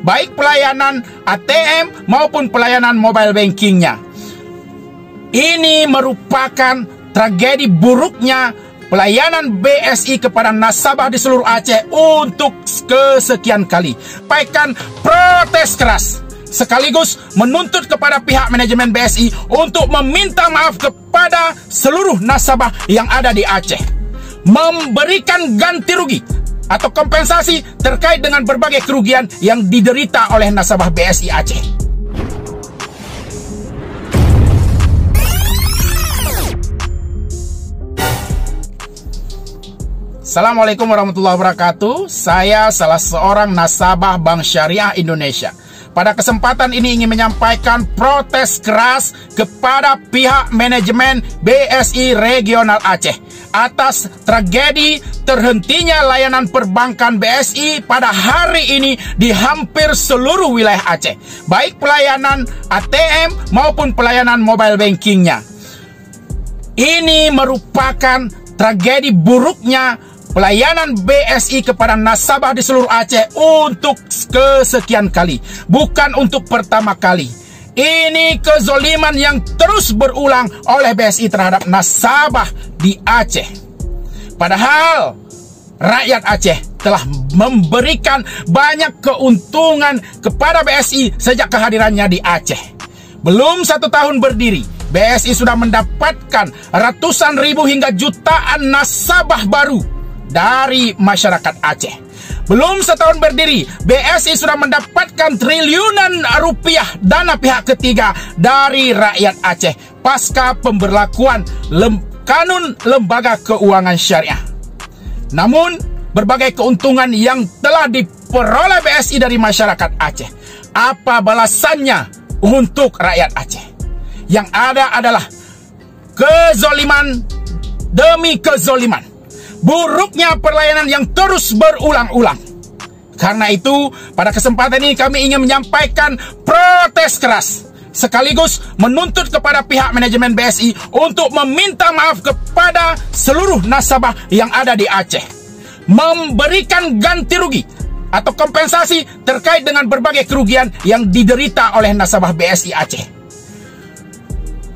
baik pelayanan ATM maupun pelayanan mobile bankingnya. Ini merupakan tragedi buruknya pelayanan BSI kepada nasabah di seluruh Aceh untuk kesekian kali. Sampaikan protes keras sekaligus menuntut kepada pihak manajemen BSI untuk meminta maaf kepada seluruh nasabah yang ada di Aceh, memberikan ganti rugi atau kompensasi terkait dengan berbagai kerugian yang diderita oleh nasabah BSI Aceh. Assalamualaikum warahmatullahi wabarakatuh. Saya salah seorang nasabah Bank Syariah Indonesia. Pada kesempatan ini ingin menyampaikan protes keras kepada pihak manajemen BSI Regional Aceh atas tragedi terhentinya layanan perbankan BSI pada hari ini di hampir seluruh wilayah Aceh, baik pelayanan ATM maupun pelayanan mobile bankingnya. Ini merupakan tragedi buruknya pelayanan BSI kepada nasabah di seluruh Aceh untuk kesekian kali, bukan untuk pertama kali. Ini kezoliman yang terus berulang oleh BSI terhadap nasabah di Aceh. Padahal rakyat Aceh telah memberikan banyak keuntungan kepada BSI sejak kehadirannya di Aceh. Belum 1 tahun berdiri, BSI sudah mendapatkan ratusan ribu hingga jutaan nasabah baru dari masyarakat Aceh. Belum 1 tahun berdiri, BSI sudah mendapatkan triliunan rupiah dana pihak ketiga dari rakyat Aceh pasca pemberlakuan kanun lembaga keuangan syariah. Namun, berbagai keuntungan yang telah diperoleh BSI dari masyarakat Aceh, apa balasannya untuk rakyat Aceh? Yang ada adalah kezoliman demi kezoliman, buruknya pelayanan yang terus berulang-ulang. Karena itu, pada kesempatan ini kami ingin menyampaikan protes keras sekaligus menuntut kepada pihak manajemen BSI untuk meminta maaf kepada seluruh nasabah yang ada di Aceh, memberikan ganti rugi atau kompensasi terkait dengan berbagai kerugian yang diderita oleh nasabah BSI Aceh.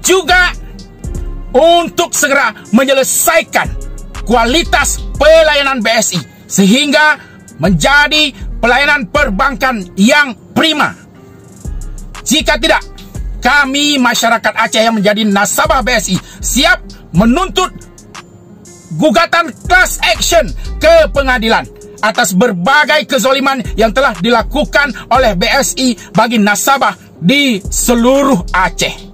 Juga untuk segera menyelesaikan kualitas pelayanan BSI sehingga menjadi pelayanan perbankan yang prima. Jika tidak, kami masyarakat Aceh yang menjadi nasabah BSI siap menuntut gugatan class action ke pengadilan atas berbagai kezoliman yang telah dilakukan oleh BSI bagi nasabah di seluruh Aceh.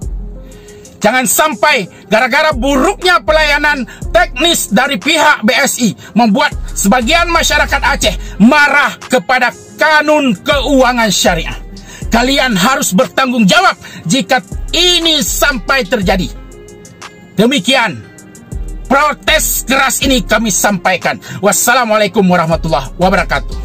Jangan sampai gara-gara buruknya pelayanan teknis dari pihak BSI membuat sebagian masyarakat Aceh marah kepada kanun keuangan syariah. Kalian harus bertanggung jawab jika ini sampai terjadi. Demikian protes keras ini kami sampaikan. Wassalamualaikum warahmatullahi wabarakatuh.